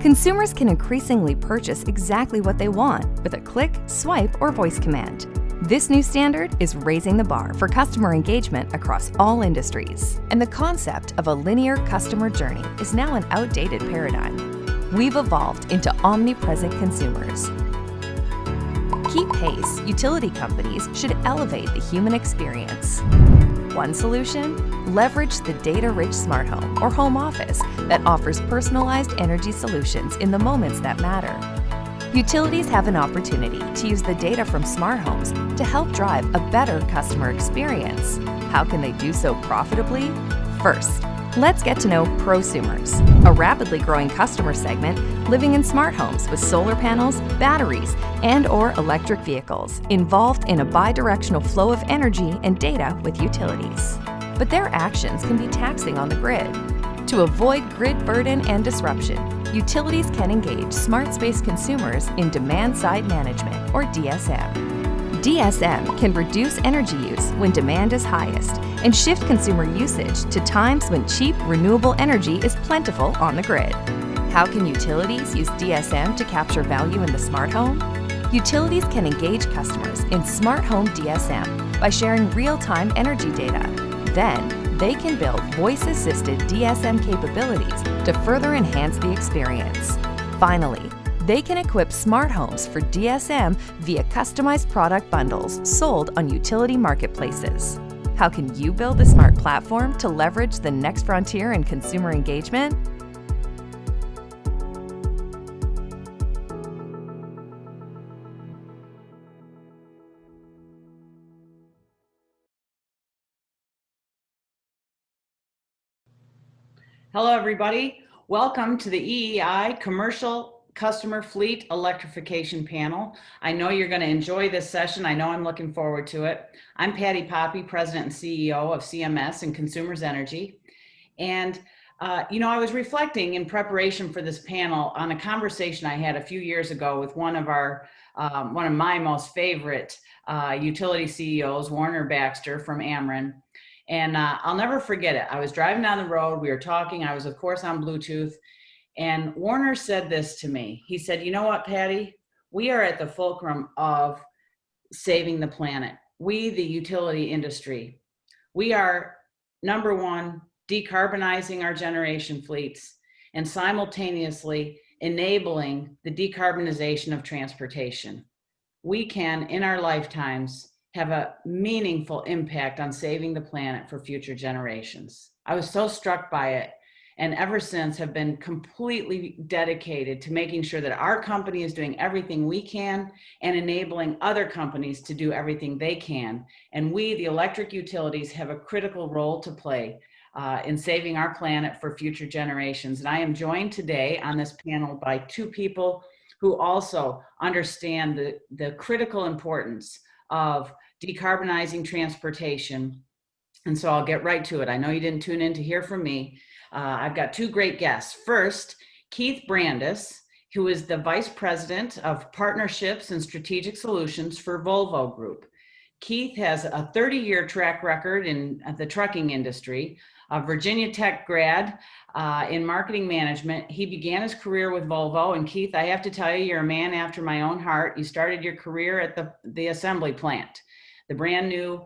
Consumers can increasingly purchase exactly what they want with a click, swipe, or voice command. This new standard is raising the bar for customer engagement across all industries, and the concept of a linear customer journey is now an outdated paradigm. We've evolved into omnipresent consumers. To keep pace, utility companies should elevate the human experience. One solution? Leverage the data-rich smart home or home office that offers personalized energy solutions in the moments that matter. Utilities have an opportunity to use the data from smart homes to help drive a better customer experience. How can they do so profitably? First, let's get to know prosumers, a rapidly growing customer segment living in smart homes with solar panels, batteries, and/or electric vehicles involved in a bidirectional flow of energy and data with utilities. But their actions can be taxing on the grid. To avoid grid burden and disruption, utilities can engage smart space consumers in demand-side management, or DSM. DSM can reduce energy use when demand is highest and shift consumer usage to times when cheap, renewable energy is plentiful on the grid. How can utilities use DSM to capture value in the smart home? Utilities can engage customers in smart home DSM by sharing real-time energy data. Then, they can build voice-assisted DSM capabilities to further enhance the experience. Finally, they can equip smart homes for DSM via customized product bundles sold on utility marketplaces. How can you build a smart platform to leverage the next frontier in consumer engagement? Hello, everybody. Welcome to the EEI Commercial Customer Fleet Electrification Panel. I know you're going to enjoy this session. I know I'm looking forward to it. I'm Patti Poppe, President and CEO of CMS and Consumers Energy. And, I was reflecting in preparation for this panel on a conversation I had a few years ago with one of my most favorite utility CEOs, Warner Baxter from Ameren. And I'll never forget it. I was driving down the road, we were talking, I was of course on Bluetooth, and Warner said this to me. He said, "You know what, Patti? We are at the fulcrum of saving the planet. We, the utility industry, we are, number one, decarbonizing our generation fleets and simultaneously enabling the decarbonization of transportation. We can, in our lifetimes, have a meaningful impact on saving the planet for future generations." I was so struck by it, and ever since have been completely dedicated to making sure that our company is doing everything we can and enabling other companies to do everything they can. And we, the electric utilities, have a critical role to play in saving our planet for future generations. And I am joined today on this panel by two people who also understand the critical importance of decarbonizing transportation. And so I'll get right to it. I know you didn't tune in to hear from me. I've got two great guests. First, Keith Brandis, who is the Vice President of Partnerships and Strategic Solutions for Volvo Group. Keith has a 30-year track record in the trucking industry, a Virginia Tech grad in marketing management. He began his career with Volvo, and Keith, I have to tell you, you're a man after my own heart. You started your career at the assembly plant, the brand new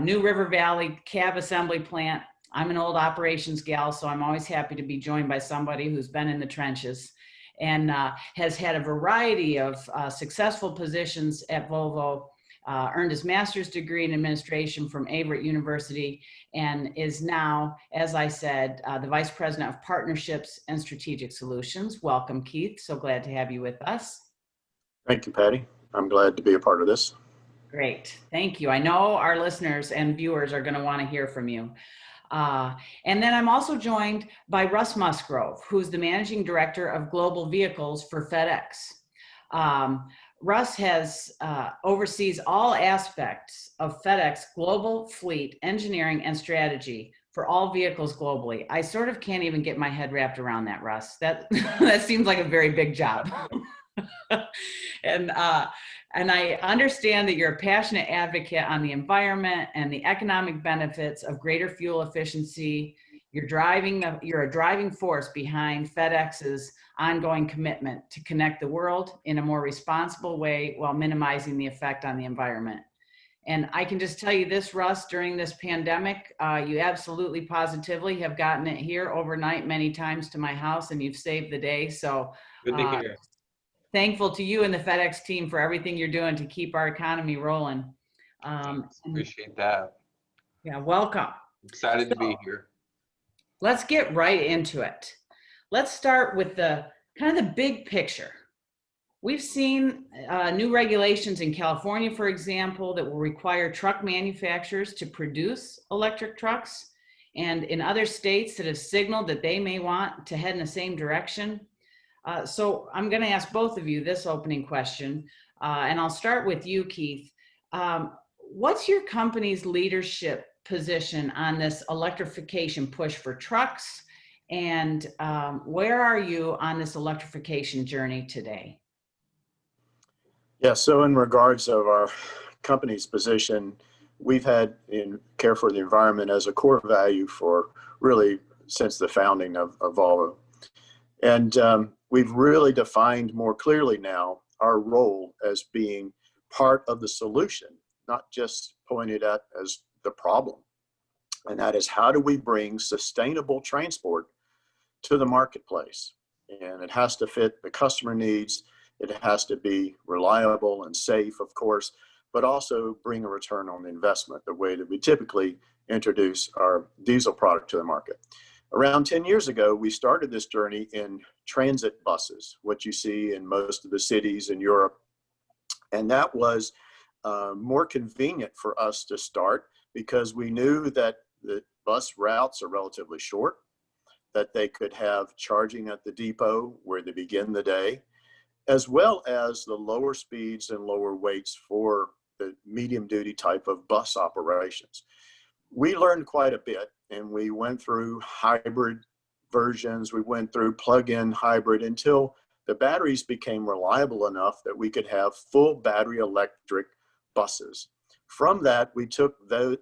New River Valley cab assembly plant. I'm an old operations gal, so I'm always happy to be joined by somebody who's been in the trenches and has had a variety of successful positions at Volvo. Earned his master's degree in administration from Averett University, and is now, as I said, the Vice President of Partnerships and Strategic Solutions. Welcome, Keith. So glad to have you with us. Thank you, Patti. I'm glad to be a part of this. Great. Thank you. I know our listeners and viewers are going to want to hear from you. And then I'm also joined by Russ Musgrove, who's the Managing Director of Global Vehicles for FedEx. Russ oversees all aspects of FedEx global fleet engineering and strategy for all vehicles globally. I sort of can't even get my head wrapped around that, Russ. That seems like a very big job. And I understand that you're a passionate advocate on the environment and the economic benefits of greater fuel efficiency. You're a driving force behind FedEx's ongoing commitment to connect the world in a more responsible way while minimizing the effect on the environment. And I can just tell you this, Russ, during this pandemic, you absolutely positively have gotten it here overnight many times to my house, and you've saved the day. So Good to hear. thankful to you and the FedEx team for everything you're doing to keep our economy rolling. Appreciate that. Yeah, welcome. Excited to be here. Let's get right into it. Let's start with the kind of the big picture. We've seen new regulations in California, for example, that will require truck manufacturers to produce electric trucks, and in other states that have signaled that they may want to head in the same direction. So I'm going to ask both of you this opening question, and I'll start with you, Keith. What's your company's leadership position on this electrification push for trucks, and where are you on this electrification journey today? Yeah, so in regards of our company's position, we've had in care for the environment as a core value for really since the founding of Volvo. And we've really defined more clearly now our role as being part of the solution, not just pointed at as the problem. And that is, how do we bring sustainable transport to the marketplace? And it has to fit the customer needs. It has to be reliable and safe, of course, but also bring a return on the investment the way that we typically introduce our diesel product to the market. Around 10 years ago, we started this journey in transit buses, what you see in most of the cities in Europe. And that was more convenient for us to start because we knew that the bus routes are relatively short, that they could have charging at the depot where they begin the day, as well as the lower speeds and lower weights for the medium duty type of bus operations. We learned quite a bit, and we went through hybrid versions. We went through plug-in hybrid until the batteries became reliable enough that we could have full battery electric buses. From that, we took the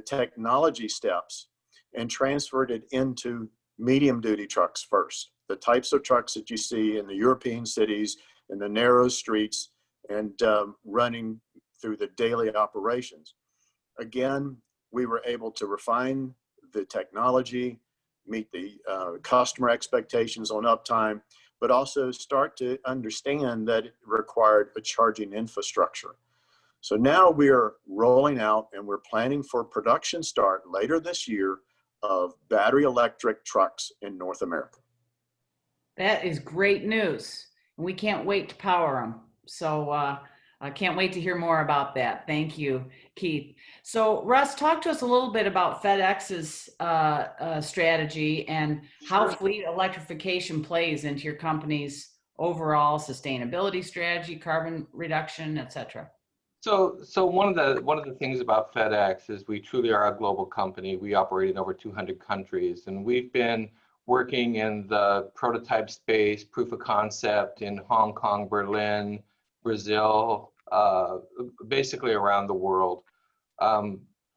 technology steps and transferred it into medium duty trucks first. The types of trucks that you see in the European cities, in the narrow streets, and running through the daily operations. Again, we were able to refine the technology, meet the customer expectations on uptime, but also start to understand that it required a charging infrastructure. So now we are rolling out, and we're planning for production start later this year of battery electric trucks in North America. That is great news. We can't wait to power them. So I can't wait to hear more about that. Thank you, Keith. So Russ, talk to us a little bit about FedEx's strategy and how fleet electrification plays into your company's overall sustainability strategy, carbon reduction, et cetera. So one of the things about FedEx is we truly are a global company. We operate in over 200 countries, and we've been working in the prototype space, proof of concept in Hong Kong, Berlin, Brazil, basically around the world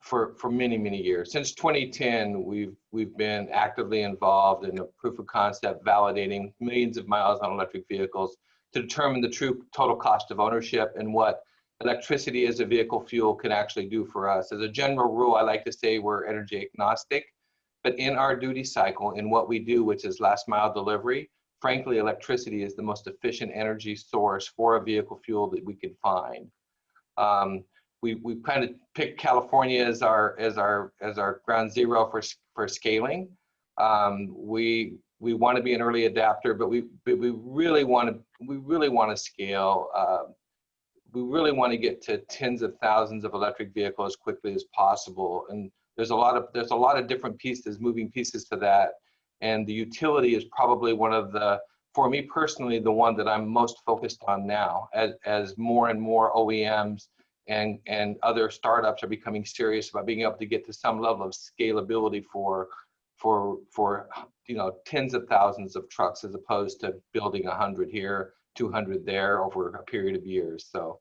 for many years. Since 2010, we've been actively involved in the proof of concept, validating millions of miles on electric vehicles to determine the true total cost of ownership and what electricity as a vehicle fuel can actually do for us. As a general rule, I like to say we're energy agnostic, but in our duty cycle, in what we do, which is last mile delivery, frankly, electricity is the most efficient energy source for a vehicle fuel that we can find. We kind of picked California as our ground zero for scaling. We want to be an early adapter, but we really want to scale. We really want to get to tens of thousands of electric vehicles as quickly as possible, and there's a lot of different pieces, moving pieces to that, and the utility is probably one of the, for me personally, the one that I'm most focused on now, as more and more OEMs and other startups are becoming serious about being able to get to some level of scalability for tens of thousands of trucks, as opposed to building 100 here, 200 there over a period of years. So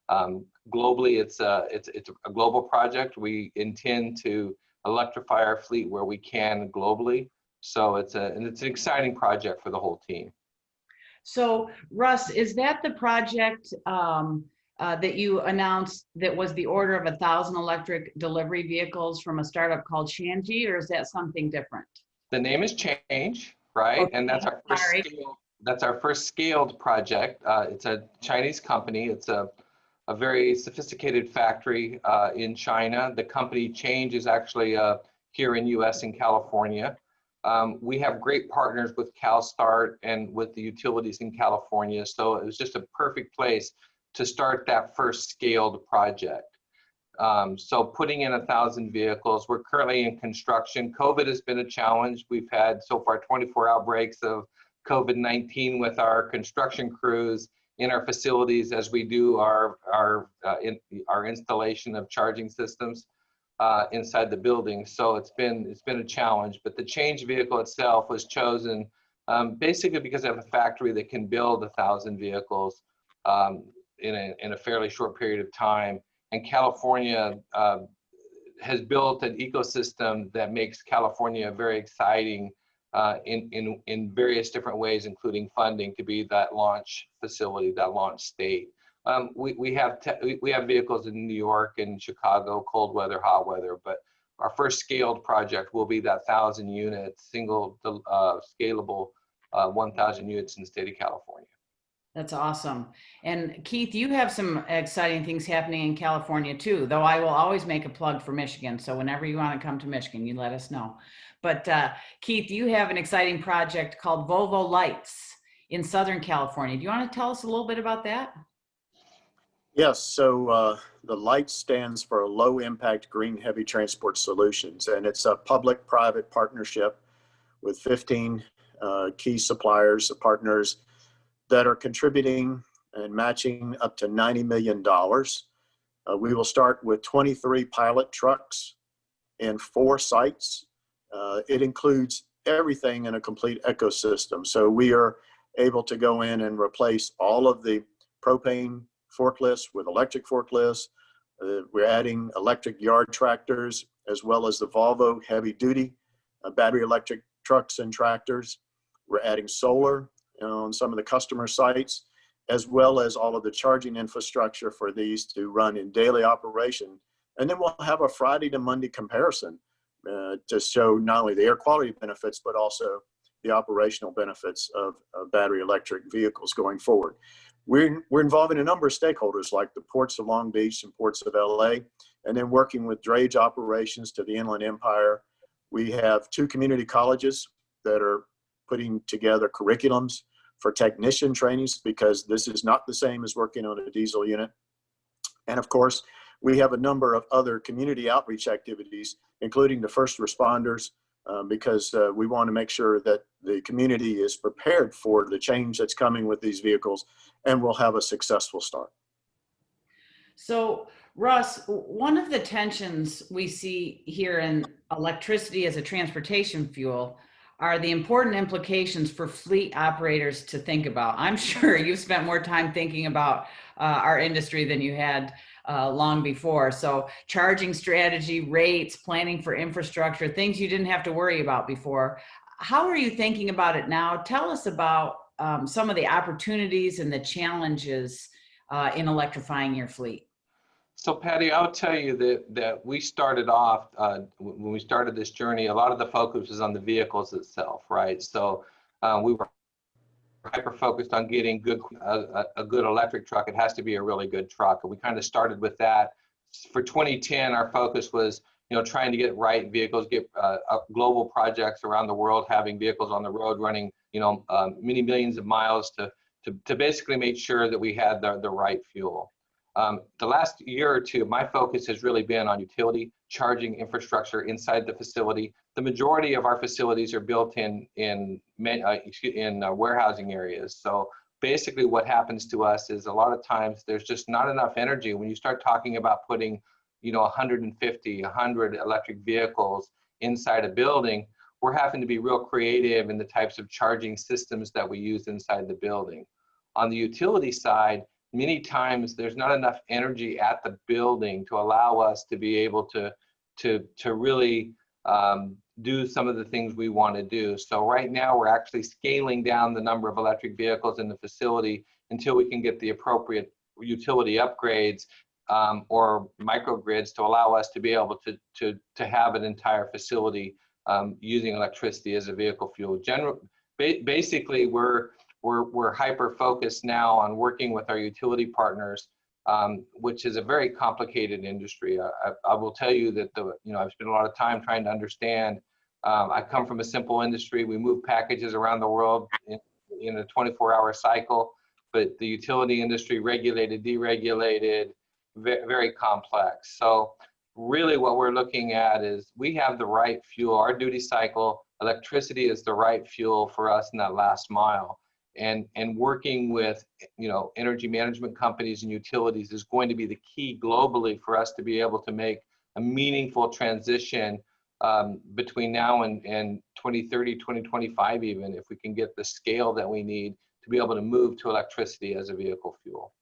globally, it's a global project. We intend to electrify our fleet where we can globally. So it's an exciting project for the whole team. So Russ, is that the project that you announced that was the order of 1,000 electric delivery vehicles from a startup called Shanji, or is that something different? The name has changed, right? Okay, And that's our first scaled project. It's a Chinese company. It's a very sophisticated factory in China. The company Change is actually here in US in California. We have great partners with CalStart and with the utilities in California. So it was just a perfect place to start that first scaled project. So putting in 1,000 vehicles, we're currently in construction. COVID has been a challenge. We've had so far 24 outbreaks of COVID-19 with our construction crews in our facilities as we do our installation of charging systems inside the building. So it's been a challenge, but the Change vehicle itself was chosen basically because I have a factory that can build 1,000 vehicles in a fairly short period of time. And California has built an ecosystem that makes California very exciting in various different ways, including funding to be that launch facility, that launch state. We have vehicles in New York and Chicago, cold weather, hot weather, but our first scaled project will be that 1,000 units, single scalable 1,000 units in the state of California. That's awesome. And Keith, you have some exciting things happening in California too, though I will always make a plug for Michigan. So whenever you want to come to Michigan, you let us know. But Keith, you have an exciting project called Volvo Lights in Southern California. Do you want to tell us a little bit about that? Yes, so the LIGHT stands for Low Impact Green Heavy Transport Solutions, and it's a public-private partnership with 15 key suppliers, partners that are contributing and matching up to $90 million. We will start with 23 pilot trucks in 4 sites. It includes everything in a complete ecosystem. So we are able to go in and replace all of the propane forklifts with electric forklifts. We're adding electric yard tractors, as well as the Volvo heavy duty battery electric trucks and tractors. We're adding solar on some of the customer sites, as well as all of the charging infrastructure for these to run in daily operation. And then we'll have a Friday to Monday comparison to show not only the air quality benefits, but also the operational benefits of battery electric vehicles going forward. We're involving a number of stakeholders like the ports of Long Beach and ports of LA, and then working with drayage operations to the Inland Empire. We have 2 community colleges that are putting together curriculums for technician trainings, because this is not the same as working on a diesel unit. And of course, we have a number of other community outreach activities, including the first responders, because we want to make sure that the community is prepared for the change that's coming with these vehicles, and will have a successful start. So Russ, one of the tensions we see here in electricity as a transportation fuel are the important implications for fleet operators to think about. I'm sure you've spent more time thinking about our industry than you had long before. So charging strategy, rates, planning for infrastructure, things you didn't have to worry about before. How are you thinking about it now? Tell us about some of the opportunities and the challenges in electrifying your fleet. So Patti, I'll tell you that we started off, when we started this journey, a lot of the focus was on the vehicles itself, right? So we were hyper-focused on getting a good electric truck. It has to be a really good truck. And we kind of started with that. For 2010, our focus was, trying to get right vehicles, get global projects around the world, having vehicles on the road running, many millions of miles to basically make sure that we had the right fuel. The last year or two, my focus has really been on utility charging infrastructure inside the facility. The majority of our facilities are built in warehousing areas. So basically what happens to us is a lot of times there's just not enough energy. When you start talking about putting 150, 100 electric vehicles inside a building, we're having to be real creative in the types of charging systems that we use inside the building. On the utility side, many times there's not enough energy at the building to allow us to be able to to really do some of the things we want to do. So right now we're actually scaling down the number of electric vehicles in the facility until we can get the appropriate utility upgrades or microgrids to allow us to be able to have an entire facility using electricity as a vehicle fuel. Basically, we're hyper focused now on working with our utility partners, which is a very complicated industry. I will tell you that I've spent a lot of time trying to understand. I come from a simple industry. We move packages around the world in a 24-hour cycle, but the utility industry, regulated, deregulated, very complex. So really what we're looking at is we have the right fuel. Our duty cycle, electricity is the right fuel for us in that last mile. And working with energy management companies and utilities is going to be the key globally for us to be able to make a meaningful transition between now and 2030, 2025 even, if we can get the scale that we need to be able to move to electricity as a vehicle fuel.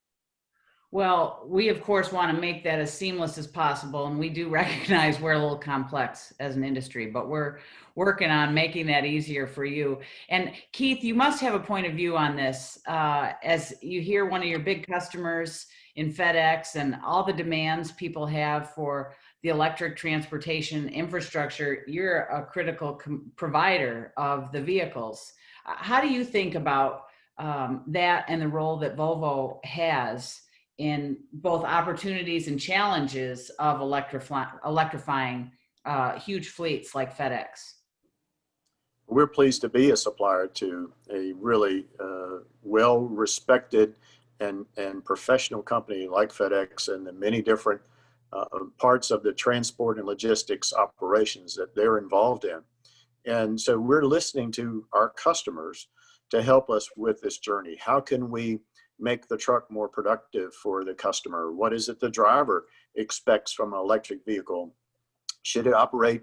Well, we of course want to make that as seamless as possible, and we do recognize we're a little complex as an industry, but we're working on making that easier for you. And Keith, you must have a point of view on this, as you hear one of your big customers in FedEx and all the demands people have for the electric transportation infrastructure. You're a critical provider of the vehicles. How do you think about that and the role that Volvo has in both opportunities and challenges of electrifying huge fleets like FedEx? We're pleased to be a supplier to a really well-respected and professional company like FedEx and the many different parts of the transport and logistics operations that they're involved in. And so we're listening to our customers to help us with this journey. How can we make the truck more productive for the customer? What is it the driver expects from an electric vehicle? Should it operate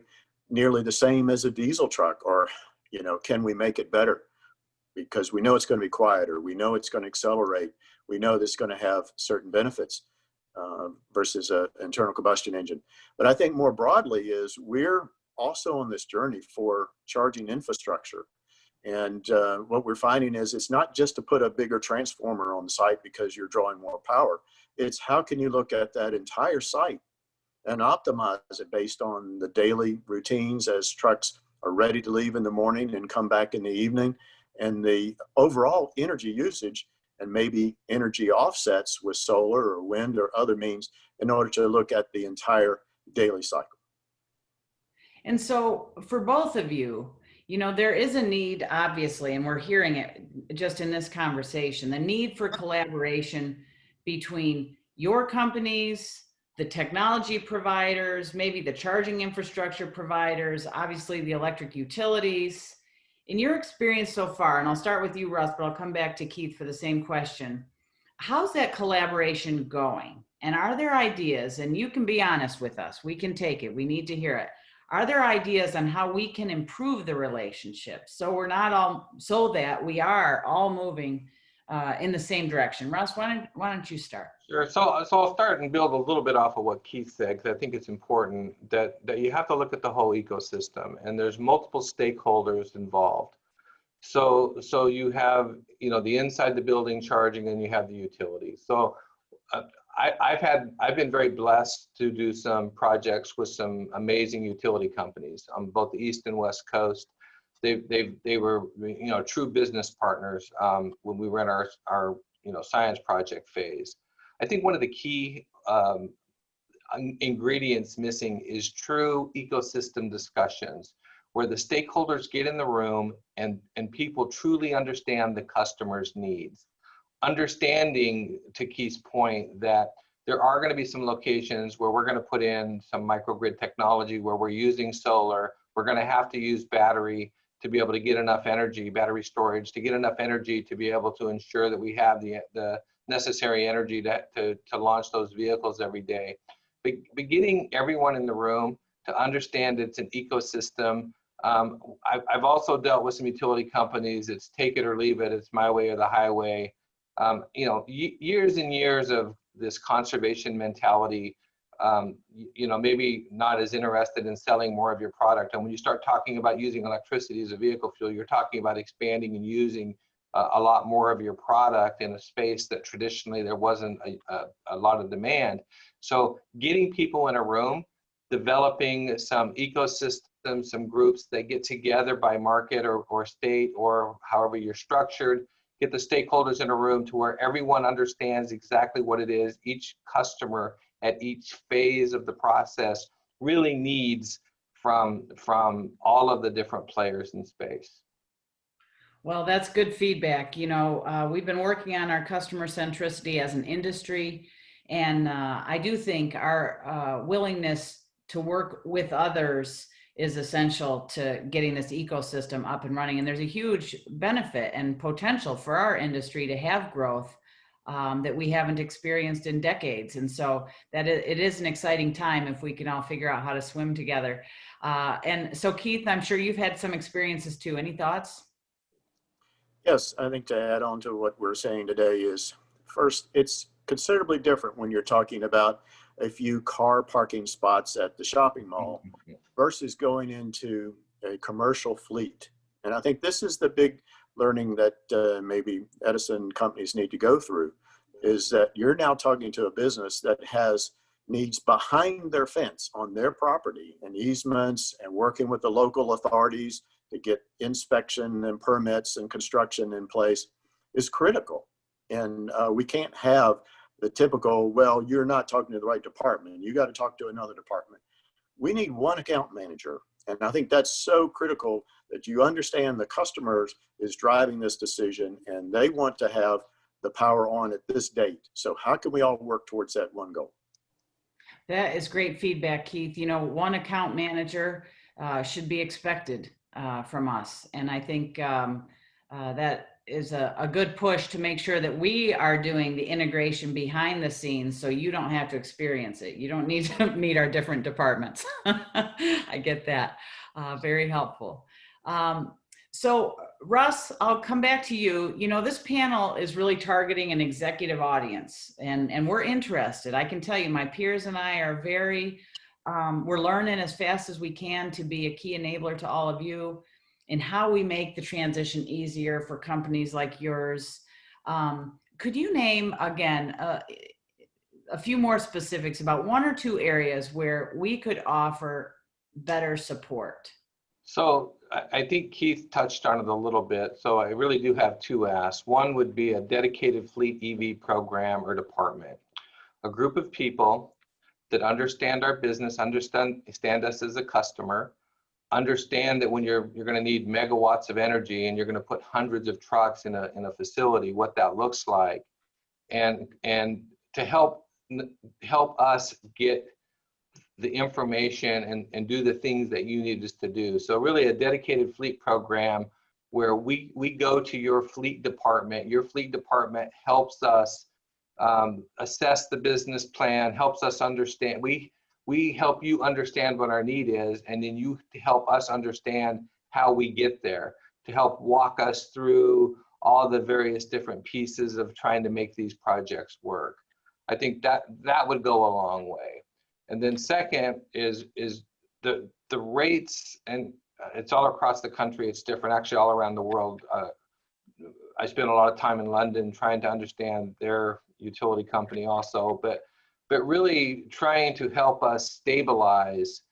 nearly the same as a diesel truck, or can we make it better? Because we know it's going to be quieter, we know it's going to accelerate, we know this is going to have certain benefits versus an internal combustion engine. But I think more broadly is we're also on this journey for charging infrastructure. And what we're finding is it's not just to put a bigger transformer on the site because you're drawing more power. It's how can you look at that entire site and optimize it based on the daily routines as trucks are ready to leave in the morning and come back in the evening, and the overall energy usage, and maybe energy offsets with solar or wind or other means in order to look at the entire daily cycle. And so for both of you, there is a need, obviously, and we're hearing it just in this conversation, the need for collaboration between your companies, the technology providers, maybe the charging infrastructure providers, obviously the electric utilities. In your experience so far, and I'll start with you, Russ, but I'll come back to Keith for the same question. How's that collaboration going? And are there ideas, and you can be honest with us, we can take it, we need to hear it. Are there ideas on how we can improve the relationship so that we are all moving in the same direction? Russ, why don't you start? Sure. So I'll start and build a little bit off of what Keith said, because I think it's important that you have to look at the whole ecosystem, and there's multiple stakeholders involved. So you have the inside the building charging, and you have the utilities. So I've been very blessed to do some projects with some amazing utility companies on both the East and West Coast. They were true business partners when we were in our science project phase. I think one of the key ingredients missing is true ecosystem discussions, where the stakeholders get in the room and people truly understand the customer's needs. Understanding, to Keith's point, that there are going to be some locations where we're going to put in some microgrid technology where we're using solar. We're going to have to use battery to be able to get enough energy, battery storage, to get enough energy to be able to ensure that we have the necessary energy to launch those vehicles every day. But getting everyone in the room to understand it's an ecosystem. I've also dealt with some utility companies. It's take it or leave it. It's my way or the highway. Years and years of this conservation mentality maybe not as interested in selling more of your product. And when you start talking about using electricity as a vehicle fuel, you're talking about expanding and using a lot more of your product in a space that traditionally there wasn't a lot of demand. So getting people in a room, developing some ecosystems, some groups that get together by market or state or however you're structured, get the stakeholders in a room to where everyone understands exactly what it is each customer at each phase of the process really needs from all of the different players in space. Well, that's good feedback. We've been working on our customer centricity as an industry, and I do think our willingness to work with others is essential to getting this ecosystem up and running. And there's a huge benefit and potential for our industry to have growth that we haven't experienced in decades. And so it is an exciting time if we can all figure out how to swim together. And so Keith, I'm sure you've had some experiences too. Any thoughts? Yes, I think to add on to what we're saying today is, first, it's considerably different when you're talking about a few car parking spots at the shopping mall versus going into a commercial fleet. And I think this is the big learning that maybe Edison companies need to go through, is that you're now talking to a business that has needs behind their fence on their property and easements and working with the local authorities to get inspection and permits and construction in place is critical. And we can't have the typical, well, you're not talking to the right department, you got to talk to another department. We need one account manager. And I think that's so critical that you understand the customers is driving this decision and they want to have the power on at this date. So how can we all work towards that one goal? That is great feedback, Keith. One account manager should be expected from us. And I think that is a good push to make sure that we are doing the integration behind the scenes so you don't have to experience it. You don't need to meet our different departments. I get that. Very helpful. So Russ, I'll come back to you. This panel is really targeting an executive audience and we're interested. I can tell you my peers and I are we're learning as fast as we can to be a key enabler to all of you in how we make the transition easier for companies like yours. Could you name again a few more specifics about one or two areas where we could offer better support? So I think Keith touched on it a little bit. So I really do have two asks. One would be a dedicated fleet EV program or department, a group of people that understand our business, understand us as a customer, understand that when you're going to need megawatts of energy and you're going to put hundreds of trucks in a facility, what that looks like, and to help us get the information and do the things that you need us to do. So really a dedicated fleet program where we go to your fleet department. Your fleet department helps us assess the business plan, helps us understand. We help you understand what our need is, and then you help us understand how we get there, to help walk us through all the various different pieces of trying to make these projects work. I think that would go a long way. And then second is the rates, and it's all across the country, it's different, actually all around the world. I spent a lot of time in London trying to understand their utility company also, but really trying to help us stabilize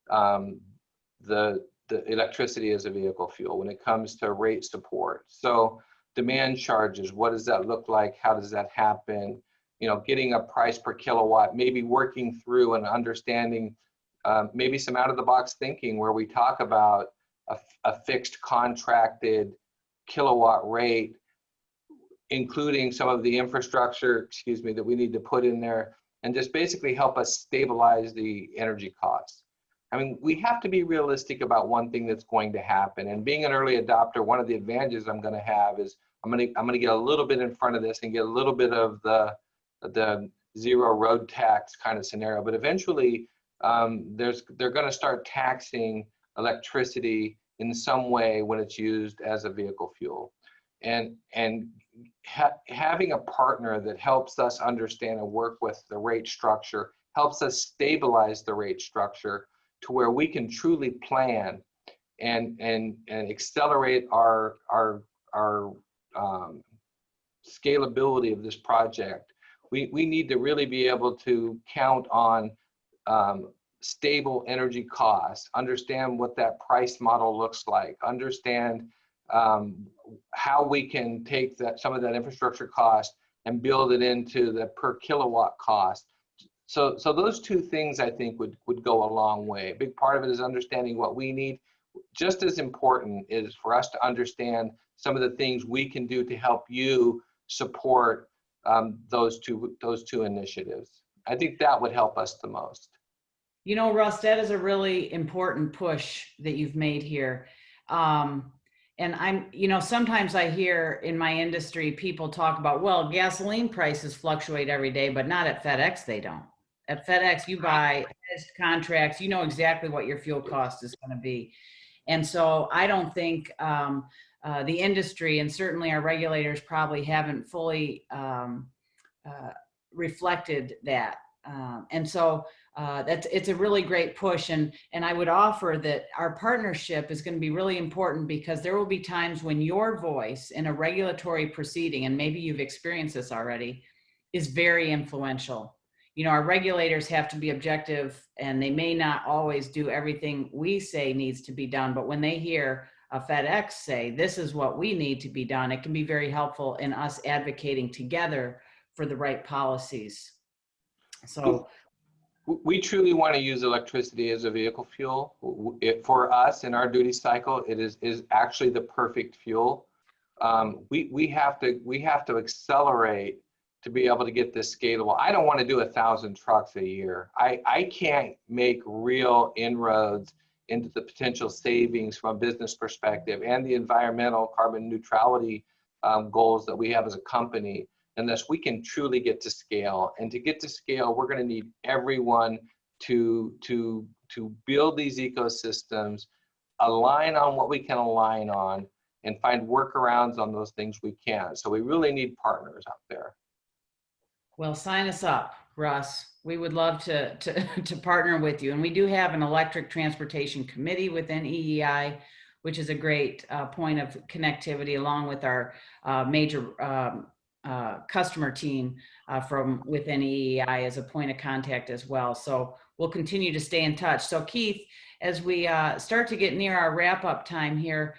the electricity as a vehicle fuel when it comes to rate support. So demand charges, what does that look like? How does that happen? Getting a price per kilowatt, maybe working through and understanding maybe some out of the box thinking where we talk about a fixed contracted kilowatt rate, including some of the infrastructure, that we need to put in there, and just basically help us stabilize the energy costs. I mean, we have to be realistic about one thing that's going to happen. And being an early adopter, one of the advantages I'm going to have is I'm going to get a little bit in front of this and get a little bit of the zero road tax kind of scenario. But eventually, they're going to start taxing electricity in some way when it's used as a vehicle fuel. And having a partner that helps us understand and work with the rate structure, helps us stabilize the rate structure to where we can truly plan and accelerate our scalability of this project. We need to really be able to count on stable energy costs, understand what that price model looks like, understand how we can take some of that infrastructure cost and build it into the per kilowatt cost. So those two things I think would go a long way. A big part of it is understanding what we need. Just as important is for us to understand some of the things we can do to help you support those two initiatives. I think that would help us the most. You know, Russ, that is a really important push that you've made here. And sometimes I hear in my industry, people talk about, well, gasoline prices fluctuate every day, but not at FedEx, they don't. At FedEx, you buy contracts, you know exactly what your fuel cost is going to be. And so I don't think the industry, and certainly our regulators, probably haven't fully reflected that. And so it's a really great push. And I would offer that our partnership is going to be really important, because there will be times when your voice in a regulatory proceeding, and maybe you've experienced this already, is very influential. You know, our regulators have to be objective, and they may not always do everything we say needs to be done. But when they hear a FedEx say, this is what we need to be done, it can be very helpful in us advocating together for the right policies. So we truly want to use electricity as a vehicle fuel. For us in our duty cycle, it is actually the perfect fuel. We have to accelerate to be able to get this scalable. I don't want to do 1,000 trucks a year. I can't make real inroads into the potential savings from a business perspective and the environmental carbon neutrality goals that we have as a company unless we can truly get to scale. And to get to scale, we're going to need everyone to build these ecosystems, align on what we can align on, and find workarounds on those things we can. So we really need partners out there. Well, sign us up, Russ. We would love to partner with you. And we do have an electric transportation committee within EEI, which is a great point of connectivity, along with our major customer team from within EEI as a point of contact as well. So we'll continue to stay in touch. So Keith, as we start to get near our wrap-up time here,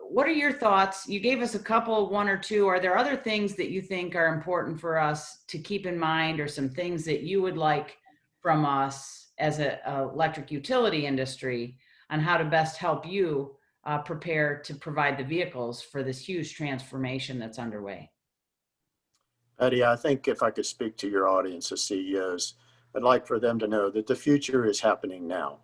what are your thoughts? You gave us a couple, one or two. Are there other things that you think are important for us to keep in mind, or some things that you would like from us as an electric utility industry on how to best help you prepare to provide the vehicles for this huge transformation that's underway? Patti, I think if I could speak to your audience as CEOs, I'd like for them to know that the future is happening now.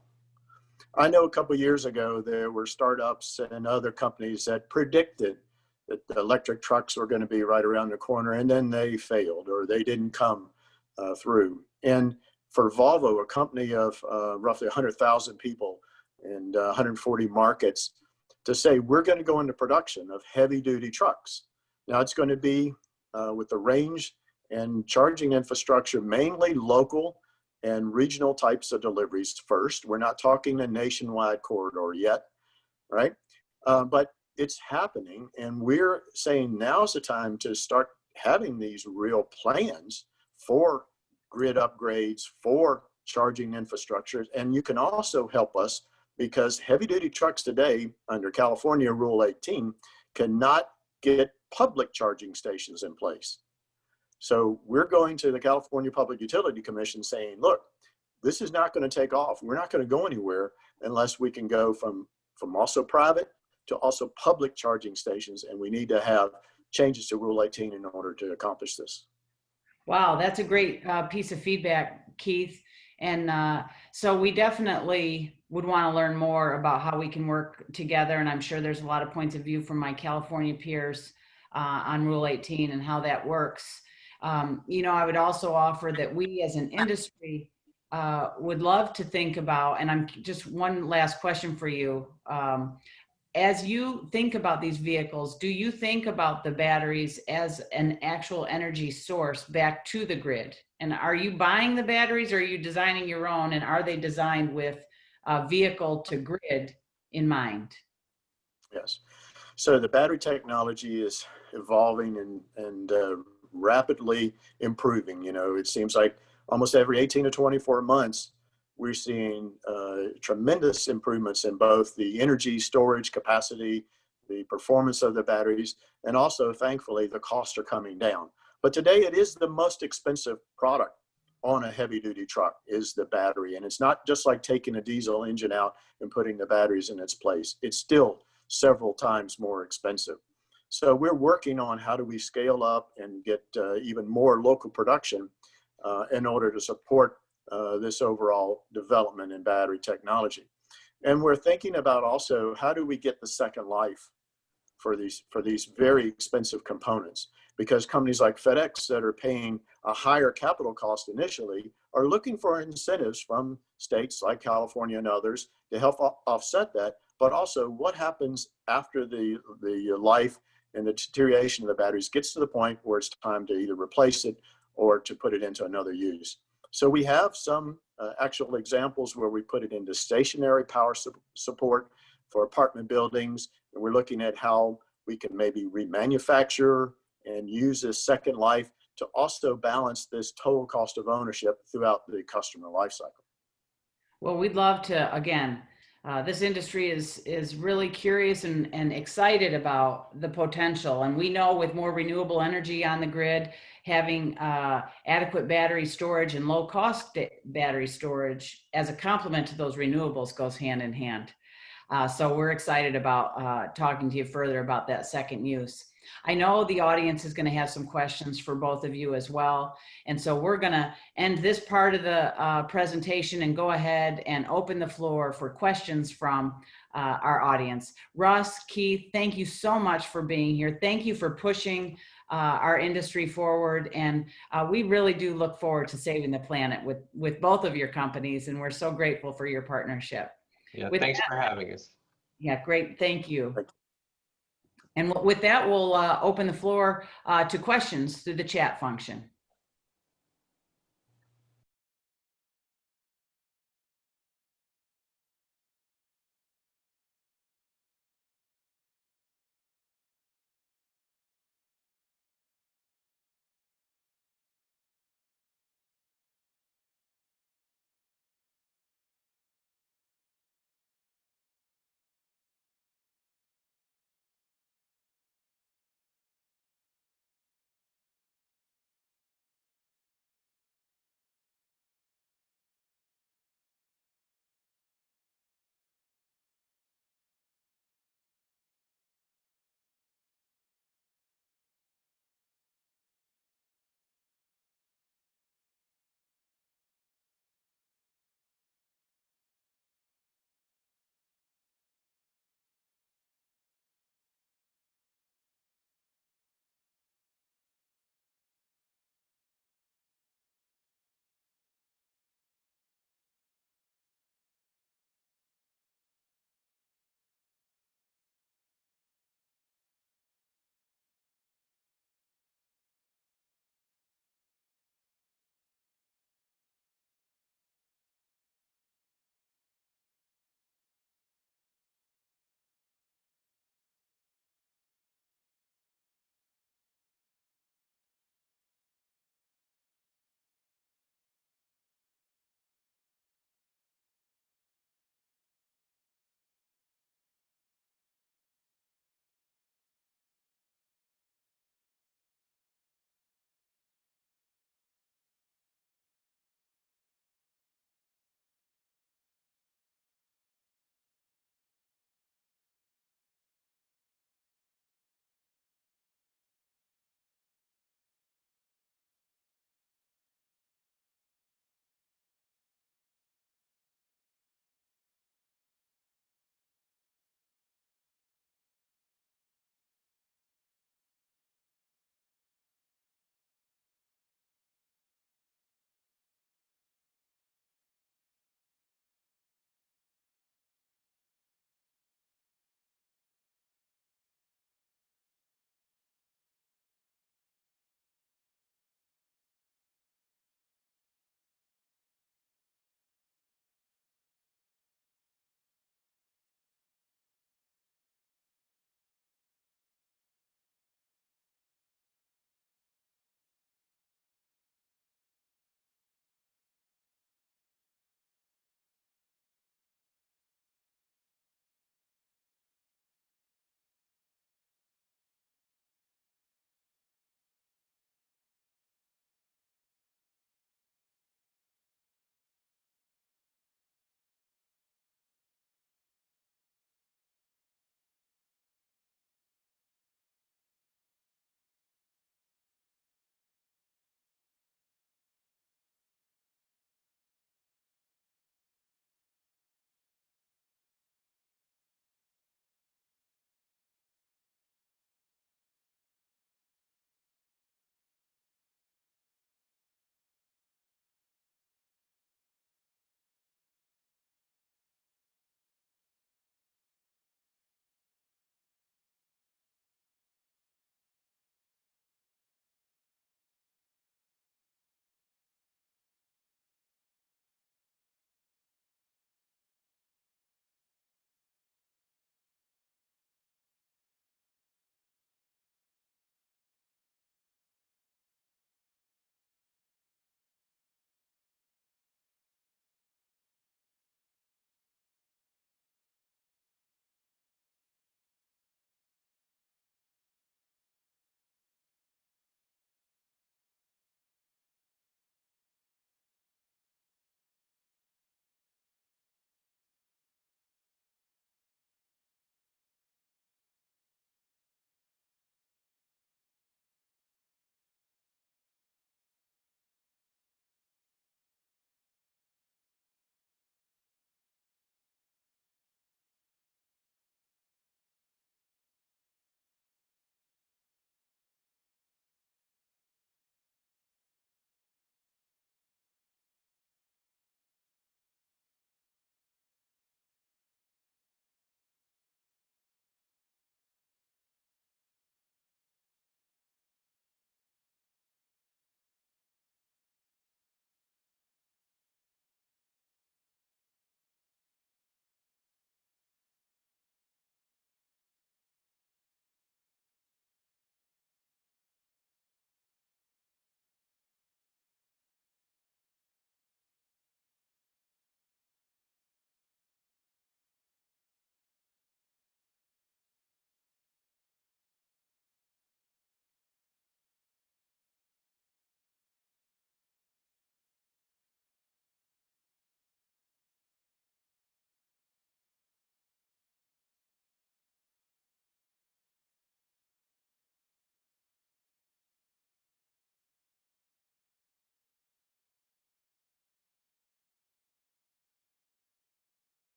I know a couple of years ago, there were startups and other companies that predicted that the electric trucks were going to be right around the corner, and then they failed or they didn't come through. And for Volvo, a company of roughly 100,000 people and 140 markets, to say we're going to go into production of heavy duty trucks. Now it's going to be with the range and charging infrastructure, mainly local and regional types of deliveries first. We're not talking a nationwide corridor yet, right? But it's happening, and we're saying now's the time to start having these real plans for grid upgrades, for charging infrastructure. And you can also help us, because heavy duty trucks today under California Rule 18 cannot get public charging stations in place. So we're going to the California Public Utility Commission saying, look, this is not going to take off. We're not going to go anywhere unless we can go from also private to also public charging stations. And we need to have changes to Rule 18 in order to accomplish this. Wow, that's a great piece of feedback, Keith. And so we definitely would want to learn more about how we can work together. And I'm sure there's a lot of points of view from my California peers on Rule 18 and how that works. I would also offer that we as an industry would love to think about, and I'm just one last question for you. as you think about these vehicles, do you think about the batteries as an actual energy source back to the grid? And are you buying the batteries, or are you designing your own? And are they designed with vehicle to grid in mind? Yes. So the battery technology is evolving and rapidly improving. You know, it seems like almost every 18 to 24 months, we're seeing tremendous improvements in both the energy storage capacity, the performance of the batteries, and also, thankfully, the costs are coming down. But today, it is the most expensive product on a heavy-duty truck is the battery. And it's not just like taking a diesel engine out and putting the batteries in its place. It's still several times more expensive. So we're working on how do we scale up and get even more local production in order to support this overall development in battery technology. And we're thinking about also how do we get the second life for these very expensive components, because companies like FedEx that are paying a higher capital cost initially are looking for incentives from states like California and others to help offset that. But also, what happens after the life and the deterioration of the batteries gets to the point where it's time to either replace it or to put it into another use. So we have some actual examples where we put it into stationary power support for apartment buildings. And we're looking at how we can maybe remanufacture and use this second life to also balance this total cost of ownership throughout the customer life cycle. Well, we'd love to, again, this industry is really curious and excited about the potential. And we know with more renewable energy on the grid, having adequate battery storage and low cost battery storage as a complement to those renewables goes hand in hand. So we're excited about talking to you further about that second use. I know the audience is going to have some questions for both of you as well. And so we're going to end this part of the presentation and go ahead and open the floor for questions from our audience. Russ, Keith, thank you so much for being here. Thank you for pushing our industry forward. And we really do look forward to saving the planet with both of your companies. And we're so grateful for your partnership. Yeah, thanks for having us. Yeah, great. Thank you. And with that, we'll open the floor to questions through the chat function.